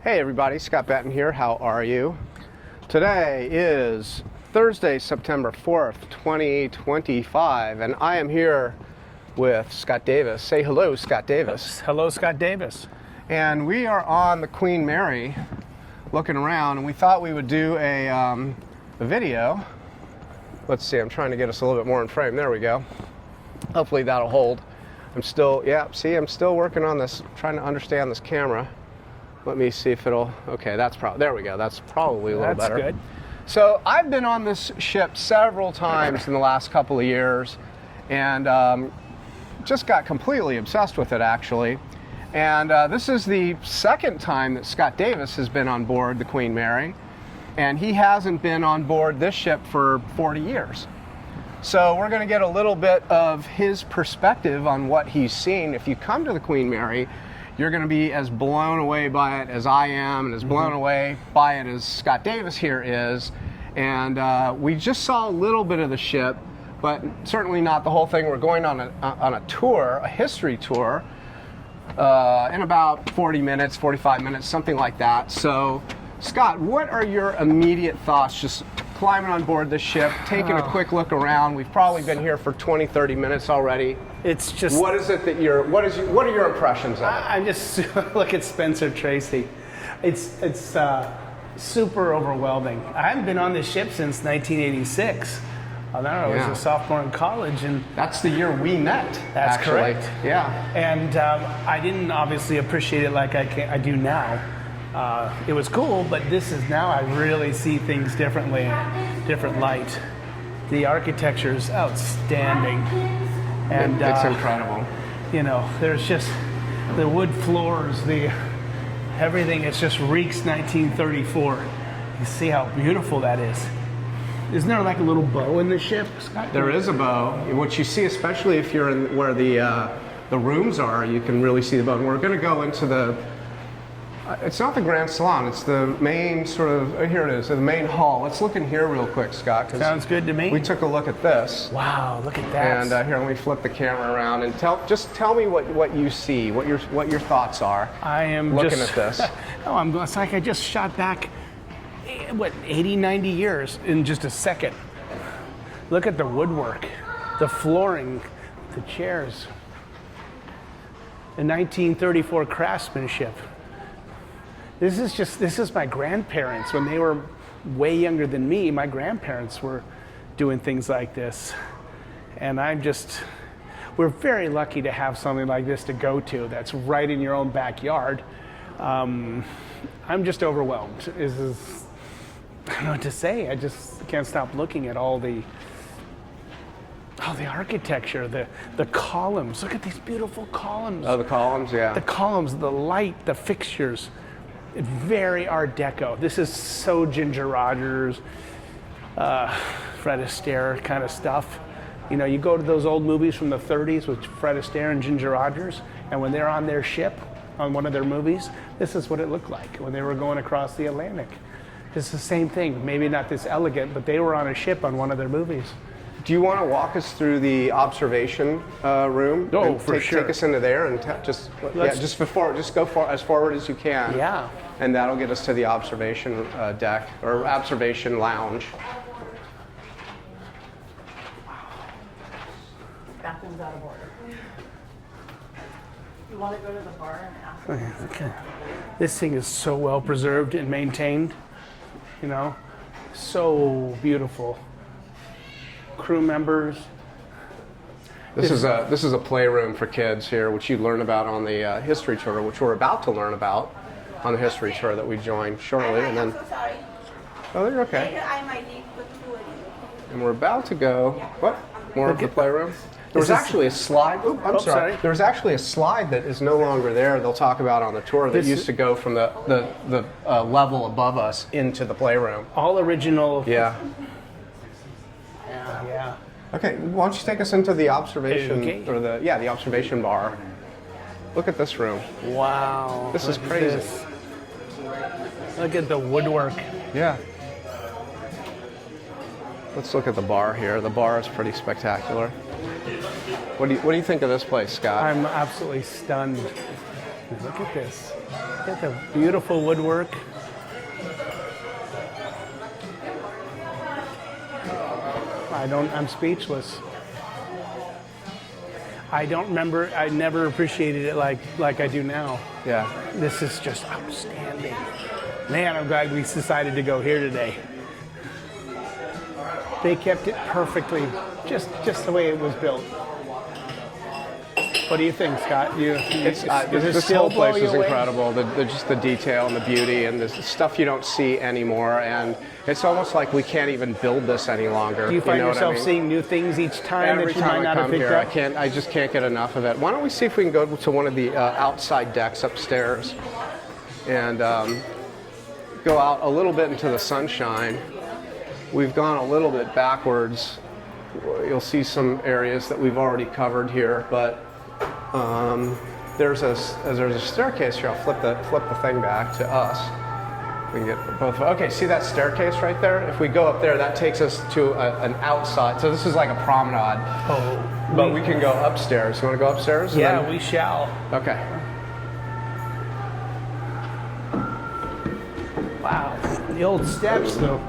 Hey everybody, Scott Benton here. How are you? Today is Thursday, September 4th, 2025, and I am here with Scott Davis. Say hello, Scott Davis. Hello, Scott Davis. And we are on the Queen Mary looking around, and we thought we would do a video. Let's see, I'm trying to get us a little bit more in frame. There we go. Hopefully that'll hold. I'm still working on this, trying to understand this camera. Let me see if it'll, okay, there we go. That's probably a little better. That's good. So I've been on this ship several times in the last couple of years and just got completely obsessed with it actually. And this is the second time that Scott Davis has been on board the Queen Mary, and he hasn't been on board this ship for 40 years. So we're gonna get a little bit of his perspective on what he's seen. If you come to the Queen Mary, you're going to be as blown away by it as I am, and as blown away by it as Scott Davis here is. And we just saw a little bit of the ship, but certainly not the whole thing. We're going on a tour, a history tour, in about 40 minutes, 45 minutes, something like that. So, Scott, what are your immediate thoughts just climbing on board the ship, taking a quick look around? We've probably been here for 20, 30 minutes already. It's just... What is it that what are your impressions of it? I just look at Spencer Tracy. It's super overwhelming. I haven't been on this ship since 1986. I was a sophomore in college, and that's the year we met. That's actually. correct. Yeah. And I didn't obviously appreciate it like I do now. It was cool, but this is now I really see things differently, different light. The architecture is outstanding. And it's incredible. You know, there's just the wood floors, everything. It just reeks 1934. You see how beautiful that is. Isn't there like a little bow in the ship, Scott? There is a bow. What you see, especially if you're in where the rooms are, you can really see the bow. And we're going to go into the. It's not the Grand Salon. It's the main sort of. Here it is, the main hall. Let's look in here real quick, Scott. Sounds good to me. We took a look at this. Wow, look at that. And here, let me flip the camera around and tell me what you see, what your thoughts are. I am looking at this. No, it's like I just shot back, 80, 90 years in just a second. Look at the woodwork, the flooring, the chairs. The 1934 craftsmanship. This is my grandparents. When they were way younger than me, my grandparents were doing things like this. And we're very lucky to have something like this to go to that's right in your own backyard. I'm just overwhelmed. I don't know what to say. I just can't stop looking at all the architecture, the columns. Look at these beautiful columns. Oh, the columns, yeah. The columns, the light, the fixtures. It's very Art Deco. This is so Ginger Rogers, Fred Astaire kind of stuff. You know, you go to those old movies from the 30s with Fred Astaire and Ginger Rogers, and when they're on their ship, on one of their movies, this is what it looked like when they were going across the Atlantic. It's the same thing, maybe not this elegant, but they were on a ship on one of their movies. Do you want to walk us through the observation room? Oh, for sure. Take us into there and just go as forward as you can. Yeah. And that'll get us to the observation deck or observation lounge. Bathroom's out of order. You want to go to the bar and ask? Okay. This thing is so well preserved and maintained. You know, so beautiful. Crew members. This is a playroom for kids here, which you learn about on the history tour, which we're about to learn about on the history tour that we joined shortly. And then, I'm so sorry. oh, you're okay. I might need to do it. And we're about to go. What? More of the playroom. There was actually a slide. Oh, I'm sorry. There was actually a slide that is no longer there. They'll talk about on the tour that used to go from the level above us into the playroom. All original. Yeah. Yeah. Okay, why don't you take us into the observation or the observation bar. Look at this room. Wow. This is crazy. Look at the woodwork. Yeah. Let's look at the bar here. The bar is pretty spectacular. What do you think of this place, Scott? I'm absolutely stunned. Look at this. Look at the beautiful woodwork. I'm speechless. I don't remember, I never appreciated it like I do now. Yeah. This is just outstanding. Man, I'm glad we decided to go here today. They kept it perfectly, just the way it was built. What do you think, Scott? This whole place is incredible. Just the detail and the beauty and the stuff you don't see anymore. And it's almost like we can't even build this any longer. Do you find yourself what I mean? seeing new things each time Every that you time might not I have come picked here, up? I just can't get enough of it. Why don't we see if we can go to one of the outside decks upstairs and go out a little bit into the sunshine. We've gone a little bit backwards. You'll see some areas that we've already covered here, but there's a staircase here. I'll flip the thing back to us. We can get both. Okay, see that staircase right there? If we go up there, that takes us to an outside. So this is like a promenade. Oh, but we can go upstairs. You want to go upstairs? Yeah, we shall. Okay. Wow, the old steps though.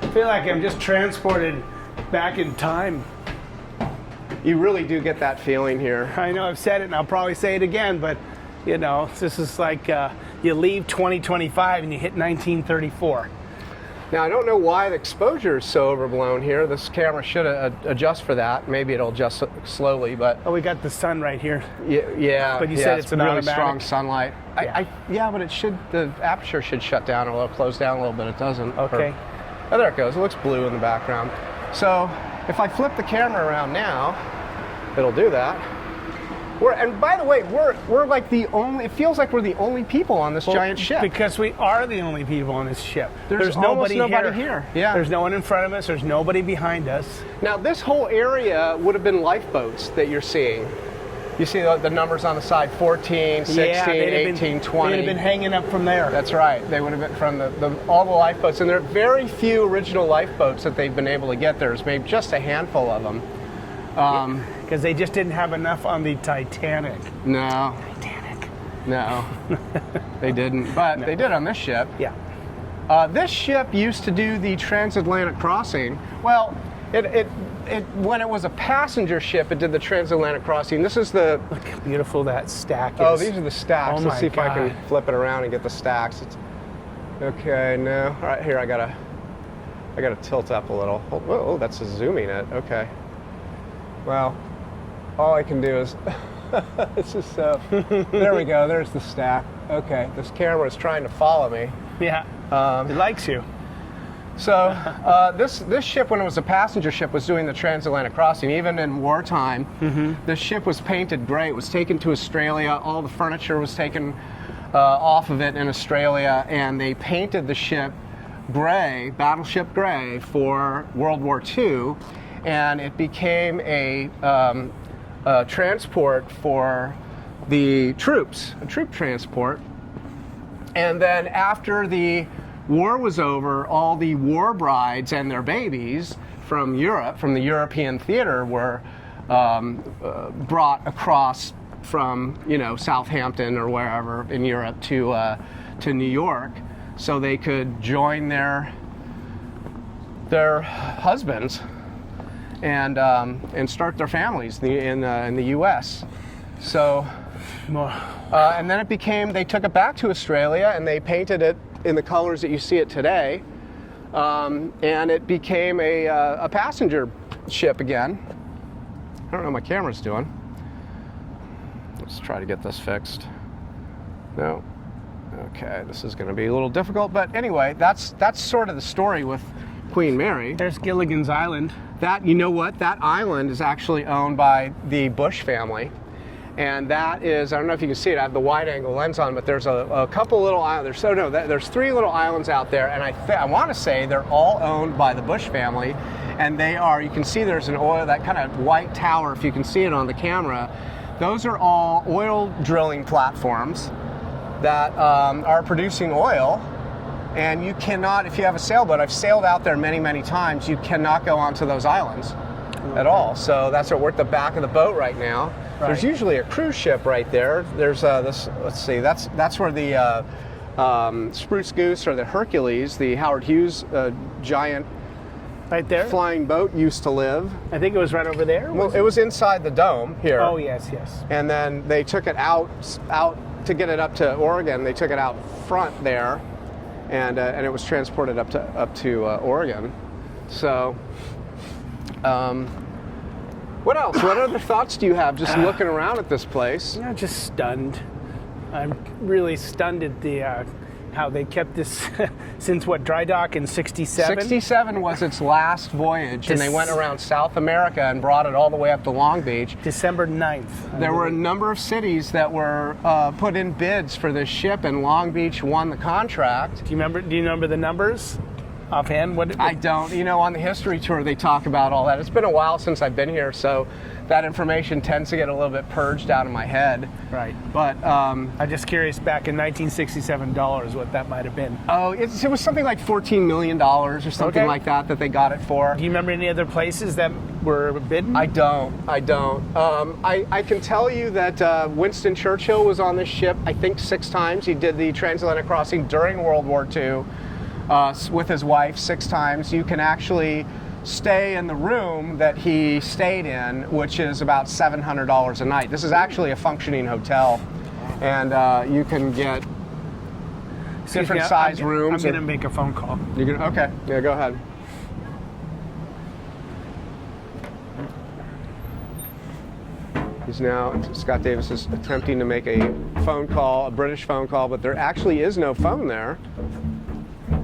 I feel like I'm just transported back in time. You really do get that feeling here. I know I've said it and I'll probably say it again, but you know, this is like you leave 2025 and you hit 1934. Now, I don't know why the exposure is so overblown here. This camera should adjust for that. Maybe it'll adjust slowly, but... Oh, we got the sun right here. Yeah. But you said it's an really automatic? strong sunlight. Yeah. Yeah, but the aperture should shut down a little, close down a little bit. It doesn't. Okay. Oh, there it goes. It looks blue in the background. So if I flip the camera around now, it'll do that. And by the way, we're like the only. It feels like we're the only people on this giant ship. Because we are the only people on this ship. There's nobody here. Yeah. There's no one in front of us. There's nobody behind us. Now, this whole area would have been lifeboats that you're seeing. You see the numbers on the side: 14, 16, 18, 20. They'd have been hanging up from there. That's right. They would have been from all the lifeboats, and there are very few original lifeboats that they've been able to get. There's maybe just a handful of them. Because they just didn't have enough on the Titanic. No. Titanic. No. They didn't. But they did on this ship. Yeah. This ship used to do the transatlantic crossing. Well, when it was a passenger ship, it did the transatlantic crossing. This is the... Look how beautiful that stack is. Oh, these are the stacks. Oh Let's see if I God. can flip it around and get the stacks. Okay, no. All right, here, I gotta tilt up a little. Oh, that's zooming it. Okay. Well, all I can do is, this is so, there we go, there's the stack. Okay, this camera is trying to follow me. Yeah, it likes you. So this ship, when it was a passenger ship, was doing the transatlantic crossing. Even in wartime, this ship was painted gray. It was taken to Australia. All the furniture was taken off of it in Australia, and they painted the ship gray, battleship gray, for World War II. And it became a transport for the troops, a troop transport. And then after the war was over, all the war brides and their babies from Europe, from the European theater, were brought across from, Southampton or wherever in Europe to New York, so they could join their husbands and start their families in the U.S. So, and then they took it back to Australia and they painted it in the colors that you see it today, and it became a passenger ship again. I don't know what my camera's doing. Let's try to get this fixed. No. Okay, this is going to be a little difficult, but anyway, that's sort of the story with Queen Mary. There's Gilligan's Island. That, you know what? That island is actually owned by the Bush family. And that is, I don't know if you can see it, I have the wide angle lens on, but there's a couple little islands. There's 3 little islands out there, and I want to say they're all owned by the Bush family. And they are, you can see there's that kind of white tower, if you can see it on the camera. Those are all oil drilling platforms that are producing oil. And you cannot, if you have a sailboat, I've sailed out there many, many times, you cannot go onto those islands at all. So that's what we're at the back of the boat right now. There's usually a cruise ship right there. There's this. Let's see. That's where the Spruce Goose or the Hercules, the Howard Hughes giant Right there? flying boat, used to live. I think it was right over there. Well, it was inside the dome here. Oh, yes, yes. And then they took it out to get it up to Oregon. They took it out front there, and it was transported up to Oregon. So, what else? What other thoughts do you have just looking around at this place? Just stunned. I'm really stunned at the how they kept this since what, dry dock in 67? 67 was its last voyage, and they went around South America and brought it all the way up to Long Beach. December 9th. There were a number of cities that were put in bids for this ship, and Long Beach won the contract. Do you remember the numbers offhand? I don't. You know, on the history tour they talk about all that. It's been a while since I've been here, so that information tends to get a little bit purged out of my head. Right. But I'm just curious, back in 1967 dollars, what that might have been. Oh, it was something like $14 million or something like that they got it for. Do you remember any other places that were bidden? I don't. I can tell you that Winston Churchill was on this ship, I think 6 times. He did the transatlantic crossing during World War II with his wife 6 times. You can actually stay in the room that he stayed in, which is about $700 a night. This is actually a functioning hotel, and you can get different size rooms. I'm going to make a phone call. You're gonna, okay, yeah, go ahead. Scott Davis is attempting to make a phone call, a British phone call, but there actually is no phone there.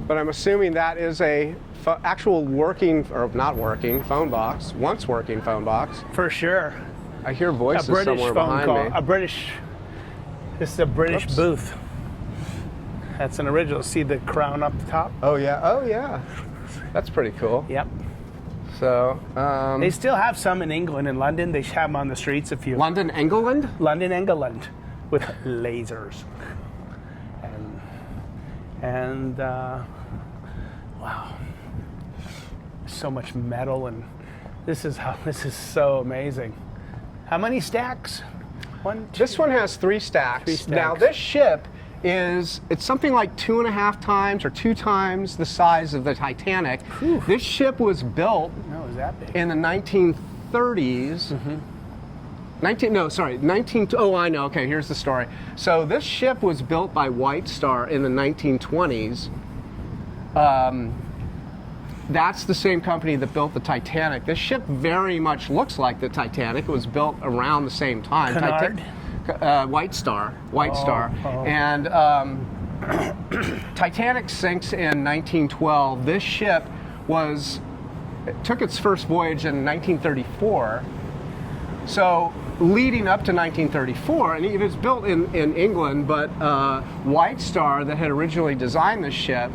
But I'm assuming that is a actual working, or not working, phone box. Once working phone box. For sure. I hear voices a British somewhere phone behind call. me. This is a British booth. That's an original. See the crown up the top? Oh yeah. That's pretty cool. Yep. So they still have some in England and London. They have them on the streets. If you London, England, with lasers. And wow, so much metal, and this is so amazing. How many stacks? One, two. This one has 3 stacks. Now this ship it's something like 2.5 times or 2 times the size of the Titanic. Whew. This ship was built is that big? in the 1930s. Mm-hmm. Oh, I know. Okay, here's the story. So this ship was built by White Star in the 1920s. That's the same company that built the Titanic. This ship very much looks like the Titanic. It was built around the same time. Cunard? White Star. And Titanic sinks in 1912. This ship took its first voyage in 1934. So leading up to 1934, and it was built in England, but White Star, that had originally designed this ship,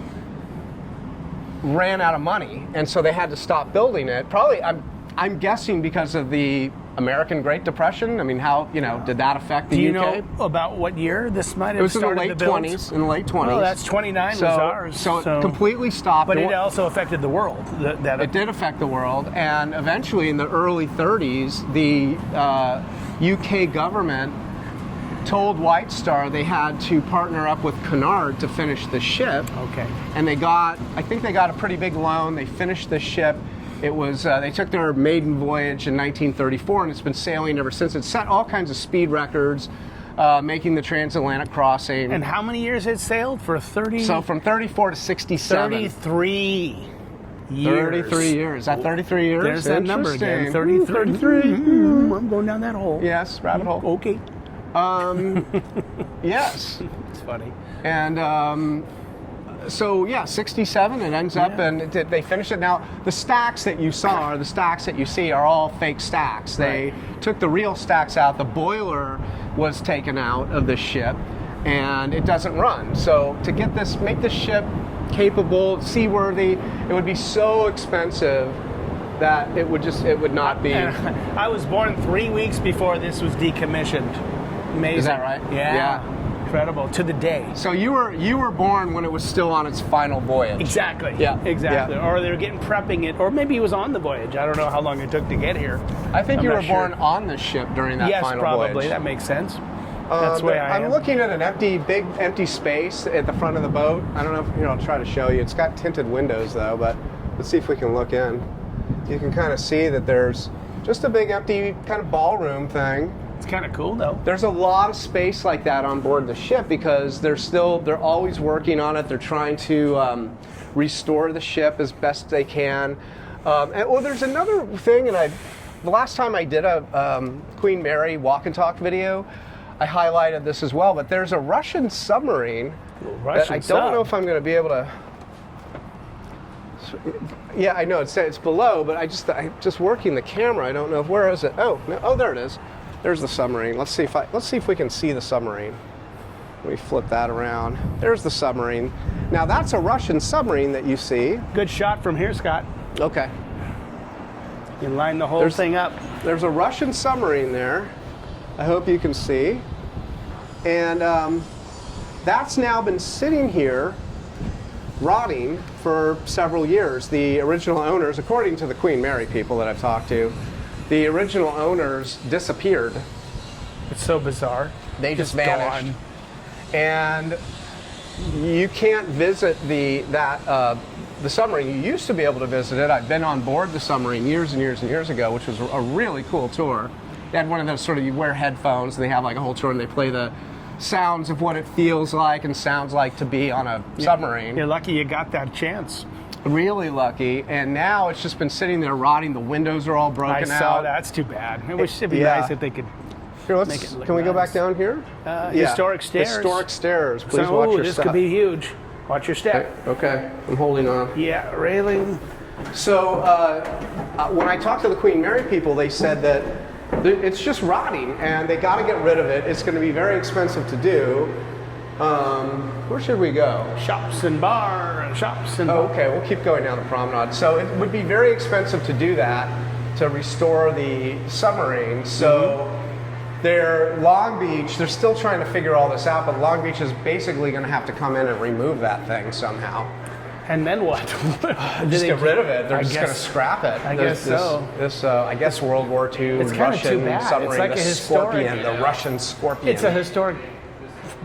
ran out of money, and so they had to stop building it. Probably, I'm guessing because of the American Great Depression. I mean, how did that affect the UK? Do you know about what year this might have started? It was in the late 20s. Oh, that's 29 was ours. So it completely stopped. But it also affected the world. It did affect the world, and eventually in the early 30s, the UK government told White Star they had to partner up with Cunard to finish the ship. Okay. And I think they got a pretty big loan. They finished the ship. It was they took their maiden voyage in 1934, and it's been sailing ever since. It set all kinds of speed records, making the transatlantic crossing. And how many years it sailed for? 30? So from 34 to 67. 33 years. 33 years. Is that 33 years? There's that number again. 33. 33. I'm going down that hole. Yes, rabbit hole. Okay. Yes. It's funny. And so yeah, 67 it ends up, and they finish it. Now the stacks that you saw, or the stacks that you see, are all fake stacks. They took the real stacks out. The boiler was taken out of the ship, and it doesn't run. So to make this ship capable, seaworthy, it would be so expensive that it would not be. I was born 3 weeks before this was decommissioned. Amazing. Is that right? Yeah. incredible to the day. So you were born when it was still on its final voyage. Exactly. Yeah. Exactly. Yeah. Or they were getting prepping it, or maybe he was on the voyage. I don't know how long it took to get here. I think I'm you not were sure. born on the ship during that Yes, final probably. voyage. That makes sense. That's the way I am. I'm looking at an big empty space at the front of the boat. I don't know if I'll try to show you. It's got tinted windows though, but let's see if we can look in. You can kind of see that there's just a big empty kind of ballroom thing. It's kind of cool though. There's a lot of space like that on board the ship because they're always working on it. They're trying to restore the ship as best they can. There's another thing, and the last time I did a Queen Mary walk and talk video, I highlighted this as well. But there's a Russian submarine that I don't know if I'm going to be able to. Yeah, I know it's below, but I just working the camera. I don't know where is it. Oh, no, oh, there it is. There's the submarine. Let's see if we can see the submarine. Let me flip that around. There's the submarine. Now that's a Russian submarine that you see. Good shot from here, Scott. Okay. You line the whole thing up. There's a Russian submarine there. I hope you can see. And that's now been sitting here rotting for several years. The original owners, according to the Queen Mary people that I've talked to, the original owners disappeared. It's so bizarre. They just vanished. And you can't visit the submarine. You used to be able to visit it. I've been on board the submarine years and years and years ago, which was a really cool tour. They had one of those sort of, you wear headphones and they have like a whole tour and they play the sounds of what it feels like and sounds like to be on a submarine. You're lucky you got that chance. Really lucky. And now it's just been sitting there rotting. The windows are all broken out. I saw that. That's too bad. I wish it'd be nice if they could here, make it look can we go nice. back down here? Historic stairs. Historic stairs. Please watch your this step. could be huge. Watch your step. Okay. I'm holding on. Yeah, railing. So when I talked to the Queen Mary people, they said that it's just rotting and they got to get rid of it. It's going to be very expensive to do. Where should we go? Shops and shops and Okay, we'll keep going down the promenade. So it would be very expensive to do that, to restore the submarine. So Long Beach, they're still trying to figure all this out, but Long Beach is basically going to have to come in and remove that thing somehow. And then what? Just get rid of it. They're just going to scrap it. I guess so. I guess World War II It's kind of too Russian bad. submarine, It's like the a historic, Scorpion, the Russian Scorpion. It's a historic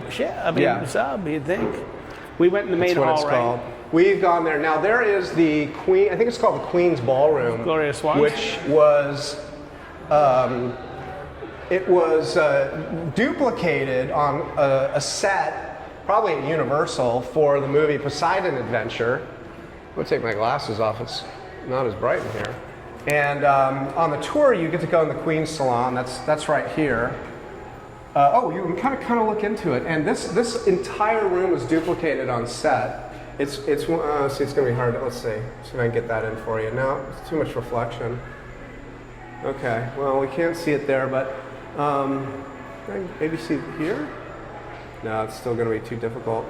ship. I mean, sub, you'd think. We went in the main That's what hall, it's right? called. We've gone there. Now there is the Queen, I think it's called the Queen's Ballroom. Gloria Swanson. Which was, it was duplicated on a set, probably at Universal, for the movie Poseidon Adventure. I'm gonna take my glasses off, it's not as bright in here. And on the tour, you get to go in the Queen's Salon, that's right here. You can kind of look into it, and this entire room is duplicated on set. It's see, it's gonna be hard. Let's see if I can get that in for you. No, it's too much reflection. Okay, well we can't see it there, but can I maybe see it here? No, it's still gonna be too difficult.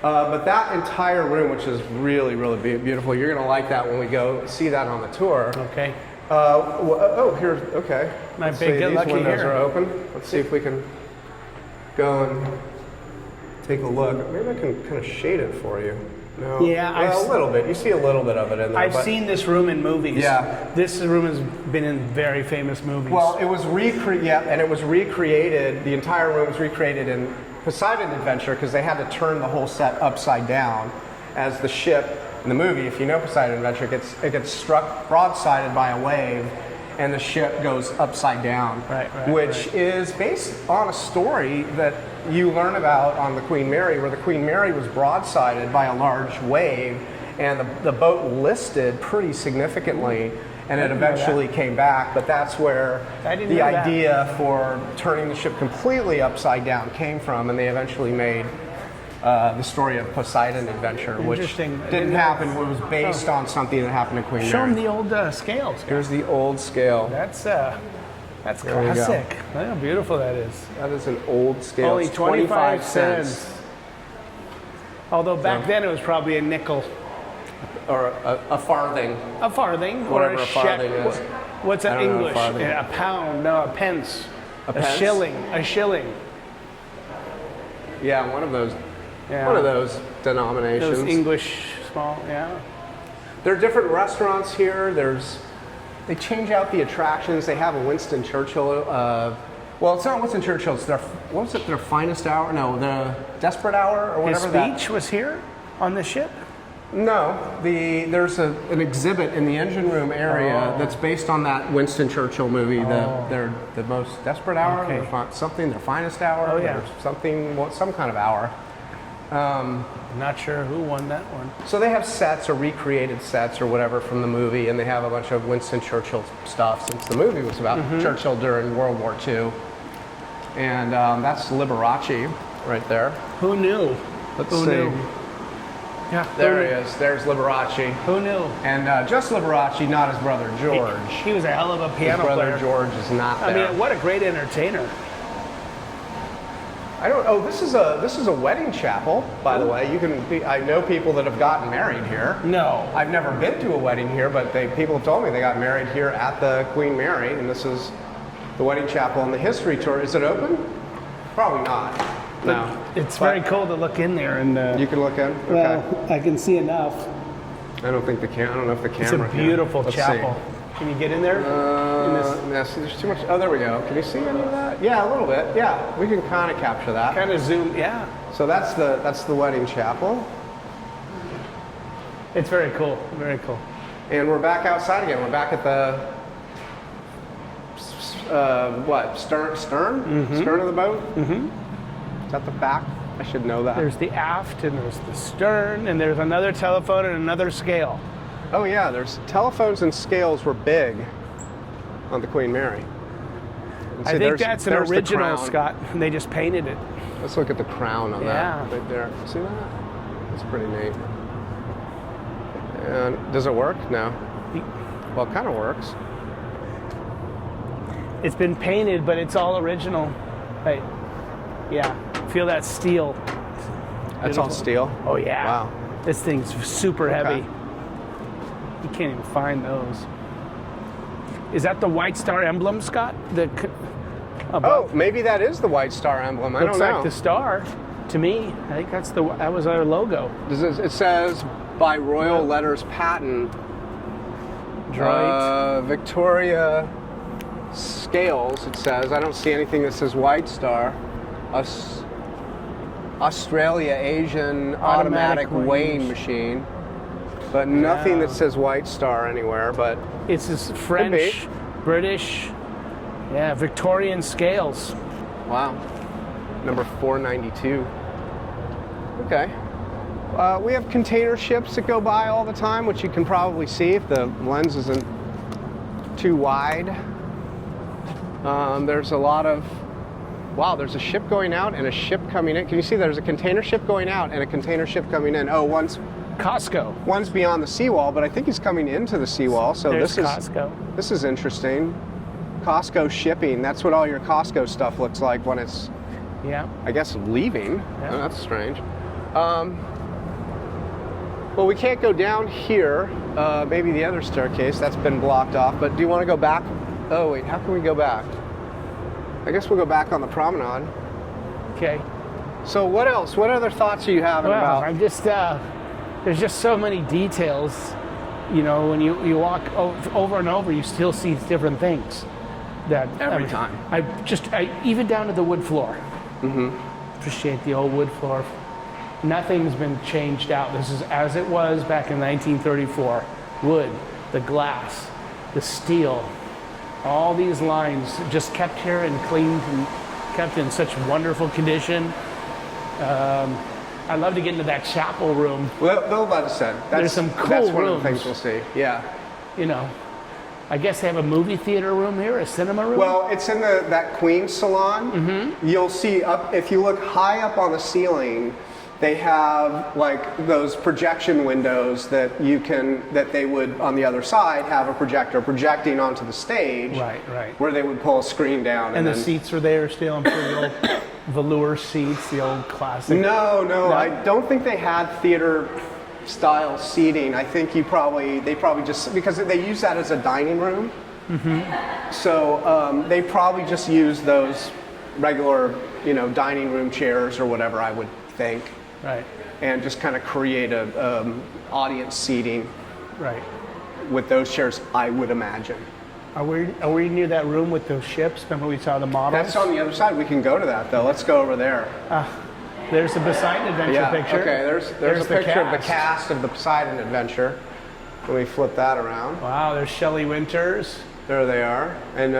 But that entire room, which is really, really beautiful, you're gonna like that when we go see that on the tour. Okay. Here's okay. My Let's big see, get these lucky windows here. are open. Let's see if we can go and take a look. Maybe I can kind of shade it for you. No. Yeah, a little bit. You see a little bit of it in there. I've seen this room in movies. Yeah. This room has been in very famous movies. Well, it was recreated. The entire room was recreated in Poseidon Adventure because they had to turn the whole set upside down as the ship in the movie. If you know Poseidon Adventure, it gets struck broadsided by a wave, and the ship goes upside down, which is based on a story that you learn about on the Queen Mary, where the Queen Mary was broadsided by a large wave, and the boat listed pretty significantly, and it eventually came back. But that's where the idea for turning the ship completely upside down came from, and they eventually made the story of Poseidon Adventure, which didn't happen. It was based on something that happened to Queen Mary. Show them the old scales. Here's the old scale. That's classic. Look how beautiful that is. That is an old scale. Only It's 25 cents. Although back then it was probably a nickel. Or a farthing. A farthing. Whatever or a farthing is. What's that English? A pound. No, a pence. A pence? Shilling. A shilling. Yeah, one of those. Yeah. One of those denominations. Those English small, yeah. There are different restaurants here. They change out the attractions. They have a Winston Churchill. Well, it's not Winston Churchill. It's what was it? Their finest hour? No, the Desperate Hour or His whatever. speech was here on the ship? No, there's an exhibit in the engine room area that's based on that Winston Churchill movie. The most desperate hour, Okay. their finest hour. Oh, yeah. Some kind of hour. Not sure who won that one. So they have sets or recreated sets or whatever from the movie, and they have a bunch of Winston Churchill stuff since the movie was about Churchill during World War II. And that's Liberace right there. Who knew? Let's Who see. knew? Yeah, There he is. There's Liberace. Who knew? And just Liberace, not his brother George. He was a hell of a His piano brother player. George is not I there. mean, what a great entertainer. This is a wedding chapel, by the way. I know people that have gotten married here. No. I've never been to a wedding here, but people have told me they got married here at the Queen Mary, and this is the wedding chapel on the history tour. Is it open? Probably not. No. It's very cool to look in there and. You can look in. Okay. Well, I can see enough. I don't know if the camera. It's a beautiful Let's chapel. see. Can you get in there? Yes, there's too much. Oh, there we go. Can you see any of that? Yeah, a little bit. Yeah, we can kind of capture that. Kind of zoom. Yeah. So that's the wedding chapel, It's very cool. Very cool. and we're back outside again. We're back at the stern of the boat. Mm-hmm. Is that the back? I should know that. There's the aft and there's the stern and there's another telephone and another scale. Oh yeah, there's telephones and scales were big on the Queen Mary. And I see, think that's an there's the original, crown. Scott. And they just painted it. Let's look at the crown on Yeah. that right there. See that? That's pretty neat. And does it work? No. Well, it kind of works. It's been painted, but it's all original. Right. Yeah. Feel that steel. That's all steel. Oh yeah. Wow. This thing's super Okay. heavy. You can't even find those. Is that the White Star emblem, Scott? Oh, Above? maybe that is the White Star emblem. I Looks don't know. like the star to me. I think that was our logo. It says by royal letters patent, Droid. Victoria Scales. It says. I don't see anything that says White Star. Australia Asian automatic weighing weighing machine, but nothing Yeah. that says White Star anywhere. But It's this French, British, Victorian scales. wow, number 492. Okay. We have container ships that go by all the time, which you can probably see if the lens isn't too wide. There's a lot of, wow, there's a ship going out and a ship coming in. Can you see there's a container ship going out and a container ship coming in? Oh, one's Costco. beyond the seawall, but I think he's coming into the seawall. So There's this Costco. this is interesting. Costco shipping. That's what all your Costco stuff looks like when it's, Yeah. I guess, leaving. Yeah. Oh, that's strange. Well, we can't go down here. Maybe the other staircase that's been blocked off. But do you want to go back? Oh wait, how can we go back? I guess we'll go back on the promenade. Okay. So what else? What other thoughts are you having Well, about? I'm just there's just so many details. You know, when you walk over and over, you still see different things. Every time. I even down to the wood floor. Mm-hmm. Appreciate the old wood floor. Nothing's been changed out. This is as it was back in 1934. Wood, the glass, the steel, all these lines just kept here and cleaned and kept in such wonderful condition. I'd love to get into that chapel room. Well, they'll let us in. There's some cool That's one of rooms. the things we'll see. Yeah. You know, I guess they have a movie theater room here, a cinema room. Well, it's in that Queen's salon. Mm-hmm. You'll see up if you look high up on the ceiling. They have like those projection windows that they would on the other side have a projector projecting onto the stage. Right. Where they would pull a screen down. And the then, seats are there still. I'm sure the old velour seats, the old classic. No, I don't think they had theater style seating. I think they probably just, because they use that as a dining room. Mm-hmm. So they probably just use those regular, dining room chairs or whatever, I would think, Right. and just kind of create a audience seating Right. with those chairs, I would imagine. Are we near that room with those ships? Remember we saw the models? That's on the other side. We can go to that though. Let's go over there. There's the Poseidon Adventure Yeah. picture. Okay. There's a the picture of the cast. cast of the Poseidon Adventure. Let me flip that around. Wow, there's Shelley Winters. There they are. And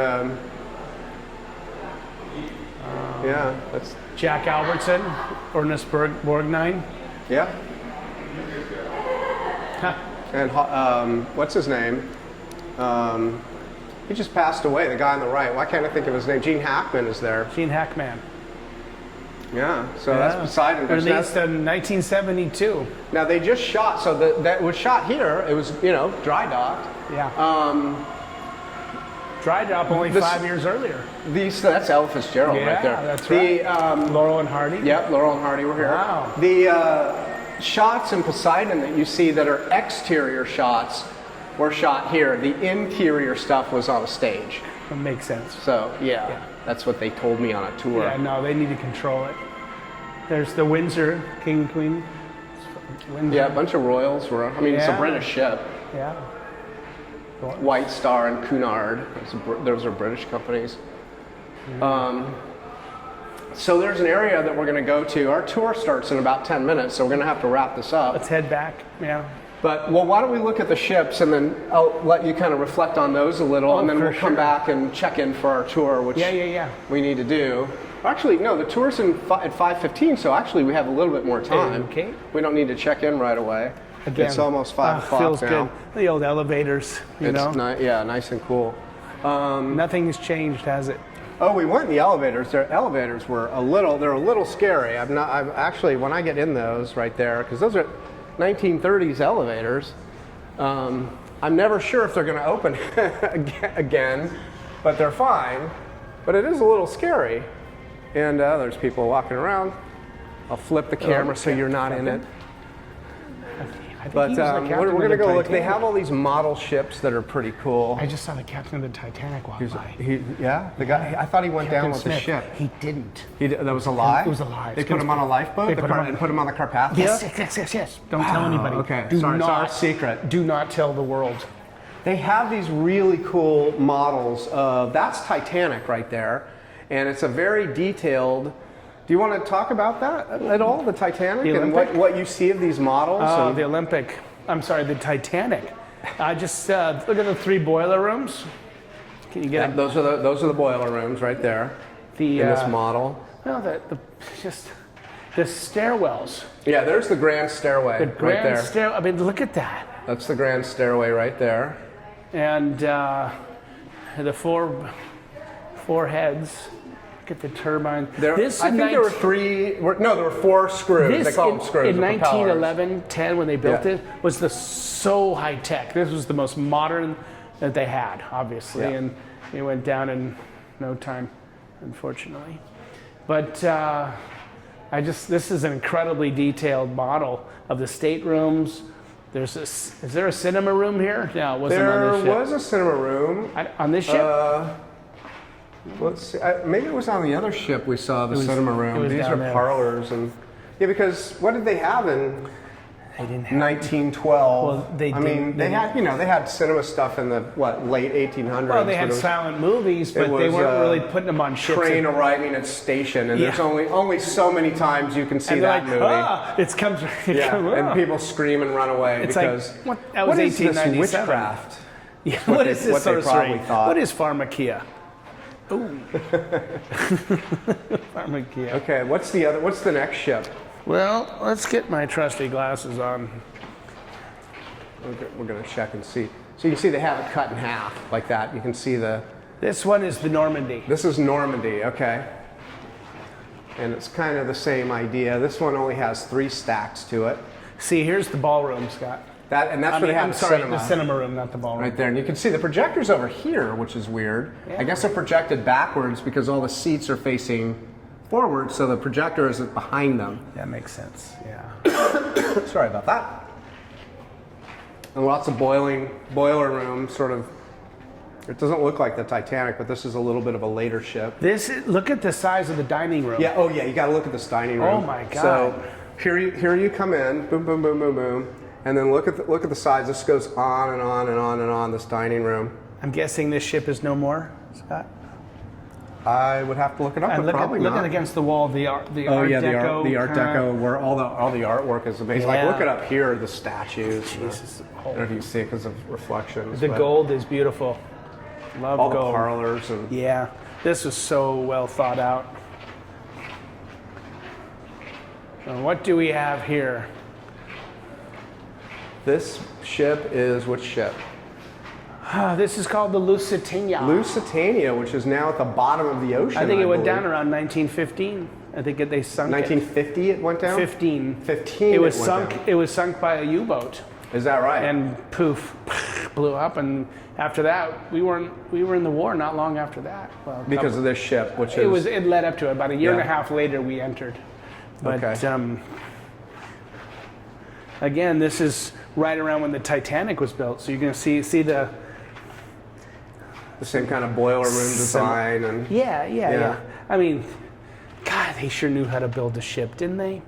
yeah, that's Jack Albertson, Ernest Borgnine. yeah. And what's his name? He just passed away. The guy on the right. Why can't I think of his name? Gene Hackman is there. Gene Hackman. Yeah. So that's Poseidon. Released in 1972. Now they just shot. So that was shot here. It was dry docked. Yeah. Dry drop only 5 years earlier. That's Ella Fitzgerald right there. Yeah, that's right. Laurel and Hardy. Yep, Laurel and Hardy were here. Wow. The shots in Poseidon that you see that are exterior shots were shot here. The interior stuff was on a stage. That makes sense. So yeah, that's what they told me on a tour. Yeah, no, they need to control it. There's the Windsor, King and Queen. Windsor. Yeah, a bunch of royals were. I mean, it's a Yeah. British ship. Yeah. White Star and Cunard. Those are British companies. So there's an area that we're going to go to. Our tour starts in about 10 minutes, so we're going to have to wrap this up. Let's head back. Yeah. But, why don't we look at the ships, and then I'll let you kind of reflect on those a little, and then we'll come back and check in for our tour, which we need to do. Actually, no, the tour's at 5:15, so actually we have a little bit more time. Okay. We don't need to check in right away. Again, it's almost 5 o'clock feels now. good. The old elevators, you know. Yeah, nice and cool. Nothing's changed, has it? Oh, we went in the elevators. Their elevators were a little scary. I'm actually, when I get in those right there, because those are 1930s elevators, I'm never sure if they're going to open again, but they're fine. But it is a little scary. And there's people walking around. I'll flip the camera so you're not in it. But we're going to go look. They have all these model ships that are pretty cool. I just saw the captain of the Titanic walk by. The guy. I thought he went down with the ship. He didn't. That was a lie? It was a lie. They put him on a lifeboat and put him on the Carpathia? Yes. Don't tell anybody. Okay. Sorry, it's our secret. Do not tell the world. They have these really cool models of, that's Titanic right there. And it's a very detailed. Do you want to talk about that at all, the Titanic, and what you see of these models? The Olympic. I'm sorry, the Titanic. Just look at the 3 boiler rooms. Can you get those are the boiler rooms right there. In this model. Well, just the stairwells. Yeah, there's the grand stairway right there. I mean, look at that. That's the grand stairway right there. And the four heads. Look at the turbine. There were 4 screws. They call them screws. In 1911, 10, when they built it, was so high tech. This was the most modern that they had, obviously, and it went down in no time, unfortunately. But this is an incredibly detailed model of the staterooms. Is there a cinema room here? No, it wasn't on this ship. There was a cinema room. On this ship? Let's see. Maybe it was on the other ship we saw the cinema room. These are parlors. Because what did they have in 1912? Well, they had cinema stuff in the late 1800s. Well, they had silent movies, but they weren't really putting them on ships. Train arriving at station, and there's only so many times you can see that movie. It comes. And people scream and run away because that was what is this 1897. witchcraft? Yeah, what is this sorcery? Thought. What is pharmakia? Ooh. Pharmakia. Okay, what's the next ship? Well, let's get my trusty glasses on. We're going to check and see. So you can see they have it cut in half like that. You can see This one is the Normandy. This is Normandy, okay. And it's kind of the same idea. This one only has 3 stacks to it. See, here's the ballroom, Scott. That's where they have the cinema room, not the ballroom. Right there, and you can see the projector's over here, which is weird. Yeah. I guess they're projected backwards because all the seats are facing forward, so the projector isn't behind them. That makes sense, yeah. Sorry about that. And lots of boiler room sort of It doesn't look like the Titanic, but this is a little bit of a later ship. Look at the size of the dining room. Yeah. Oh, yeah. You got to look at this dining room. Oh my God. So here you come in. Boom, boom, boom, boom, boom. And then look at the size. This goes on and on and on and on. This dining room. I'm guessing this ship is no more, Scott. I would have to look it up. And But probably not. looking against the wall, the Art Oh Deco. the Art Deco, where all the artwork is amazing. Yeah. Like look it up here, the statues. Jesus. I don't know if you can see it because of reflections. The but gold is beautiful. Love all gold. the parlors and Yeah, this was so well thought out. So what do we have here? this ship is which ship? This is called the Lusitania. Lusitania, which is now at the bottom of the ocean. I think it went believe. down around 1915. I think they sunk 1950 it went it. down? 15. 15 It was went sunk. down. It was sunk by a U-boat, Is that right? and poof, blew up. And after that, we were in the war. Not long after that. Well, because of this ship, which it led up to it. About a year and a Yeah. half later, we entered. But Okay. again, this is right around when the Titanic was built. So you're going to see the the same kind of boiler room design and yeah. I mean, God, they sure knew how to build a ship, didn't they?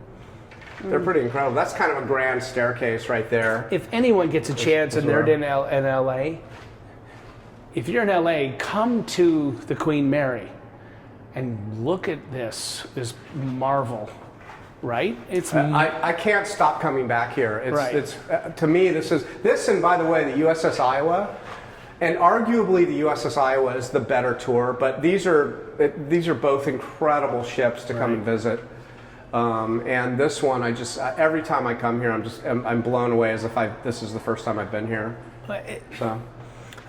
they're pretty incredible. That's kind of a grand staircase right there. If anyone gets a chance and they're well. in LA, if you're in LA, come to the Queen Mary and look at this marvel, right? It's I can't stop coming back here. Right. It's to me this and by the way the USS Iowa, and arguably the USS Iowa is the better tour. But these are both incredible ships to come and visit. And this one, I just every time I come here, I'm blown away as if this is the first time I've been here. So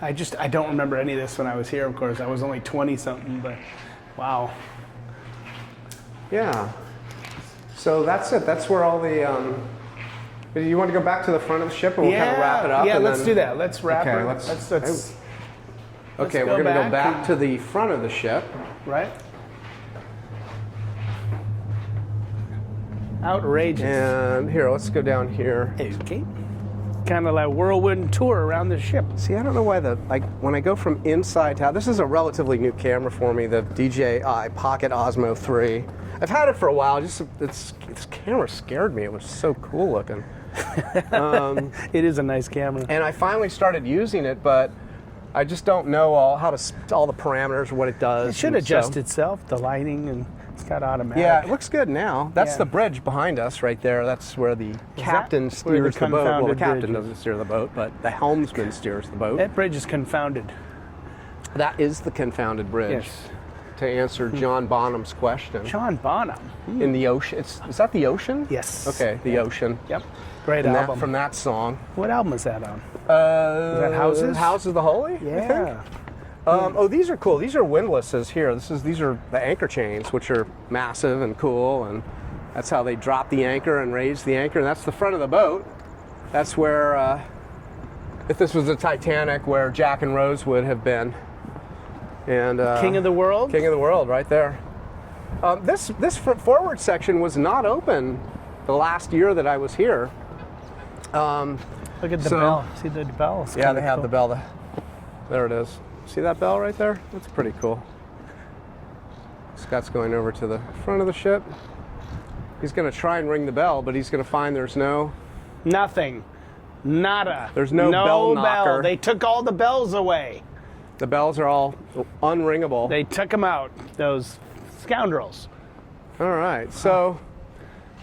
I don't remember any of this when I was here. Of course, I was only 20 something, but wow. yeah. So that's it. That's where all the. You want to go back to the front of the ship and we'll kind of wrap it up? Yeah, and let's then- do that. Let's wrap Okay, it. let's- Okay, go we're going to go back back and- to the front of the ship. right. Outrageous. And here, let's go down here. Okay. Kind of like whirlwind tour around the ship. See, I don't know why when I go from inside to out, this is a relatively new camera for me, the DJI Pocket Osmo 3. I've had it for a while. This camera scared me. It was so cool looking. It is a nice camera. And I finally started using it, but I just don't know all the parameters, what it does. It should and adjust so- itself, the lighting, and it's got automatic. Yeah, it looks good now. That's Yeah. the bridge behind us right there. That's where the captain where steers the the boat. Well, the confounded captain bridge doesn't steer the boat, but the helmsman steers the boat. That bridge is confounded. That is the confounded bridge. Yes. To answer John Bonham's question. John Bonham. In the ocean. Is that the ocean? Yes. Okay, the ocean. Yep. Great And album. from that song. What album is that on? That Houses? House of the Holy? I think. Oh, these are cool. These are windlasses here. These are the anchor chains, which are massive and cool, and that's how they drop the anchor and raise the anchor. And that's the front of the boat. That's where, if this was the Titanic, where Jack and Rose would have been. And King of the World? King of the World, right there. This forward section was not open the last year that I was here. Look at the So- bell. See the bell? It's Yeah, kinda they have cool. the bell. There it is. See that bell right there? That's pretty cool. Scott's going over to the front of the ship. He's going to try and ring the bell, but he's going to find there's no... Nothing. Nada. There's no bell knocker. They took all the bells away. The bells are all unringable. They took them out. Those scoundrels. All right, so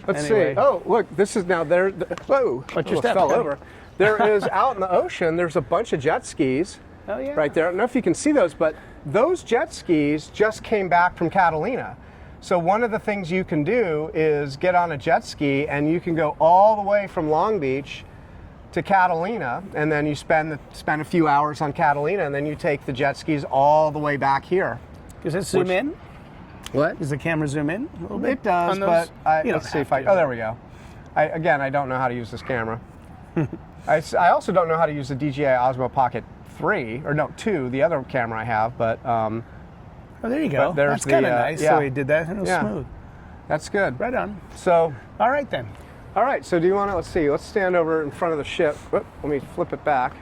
let's Anyway. see. Oh, look, this is now there. Whoa, Watch your almost step, fell buddy. over. There is out in the ocean. There's a bunch of jet skis Oh yeah. right there. I don't know if you can see those, but those jet skis just came back from Catalina. So one of the things you can do is get on a jet ski, and you can go all the way from Long Beach to Catalina, and then you spend a few hours on Catalina, and then you take the jet skis all the way back here. Does it zoom in? What? Does the camera zoom in a little bit? It does, on those? but You don't let's see have if I. to. Oh, there we go. I don't know how to use this camera. I also don't know how to use the DJI Osmo Pocket 3 or no 2, the other camera I have, but Oh, there you go. but there's That's kind of the, nice yeah. the way he did that. It was Yeah. smooth. that's good. Right on. So, All right then. all right. So, do you want to? Let's see. Let's stand over in front of the ship. Whoop, let me flip it back.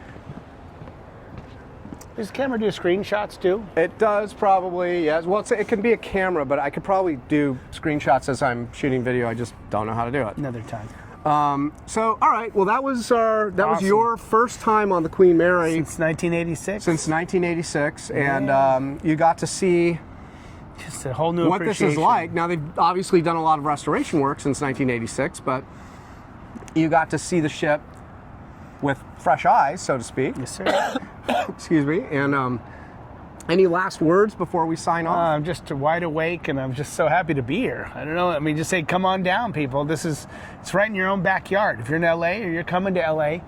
Does the camera do screenshots too? It does probably, yes. Well, it can be a camera, but I could probably do screenshots as I'm shooting video. I just don't know how to do it. Another time. So, all right. Well, that was was Awesome. your first time on the Queen Mary Since 1986. since 1986, and you got to see Just a whole new what this appreciation. is like. Now, they've obviously done a lot of restoration work since 1986, but you got to see the ship with fresh eyes, so to speak. Yes, sir. Excuse me. And any last words before we sign off? I'm just wide awake, and I'm just so happy to be here. I don't know. I mean, just say, come on down, people. It's right in your own backyard. If you're in LA or you're coming to LA,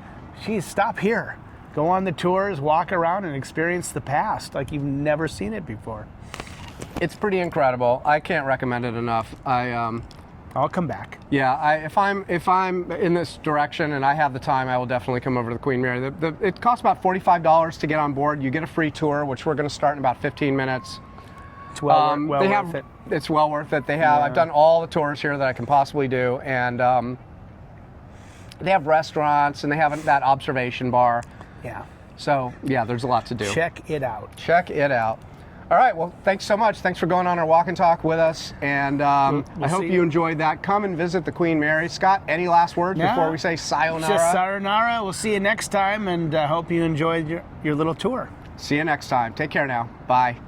geez, stop here. Go on the tours, walk around, and experience the past like you've never seen it before. It's pretty incredible. I can't recommend it enough. I'll come back. Yeah, if I'm in this direction and I have the time, I will definitely come over to the Queen Mary. It costs about $45 to get on board. You get a free tour, which we're going to start in about 15 minutes. It's well They worth it. It's well worth it. They have. Yeah. I've done all the tours here that I can possibly do, and they have restaurants and they have that observation bar. Yeah. So yeah, there's a lot to do. Check it out. Check it out. All right, well, thanks so much. Thanks for going on our walk and talk with us, and I hope see you enjoyed that. Come and visit the Queen Mary. Scott, any last words No. before we say sayonara? Just sayonara. We'll see you next time, and hope you enjoyed your little tour. See you next time. Take care now. Bye.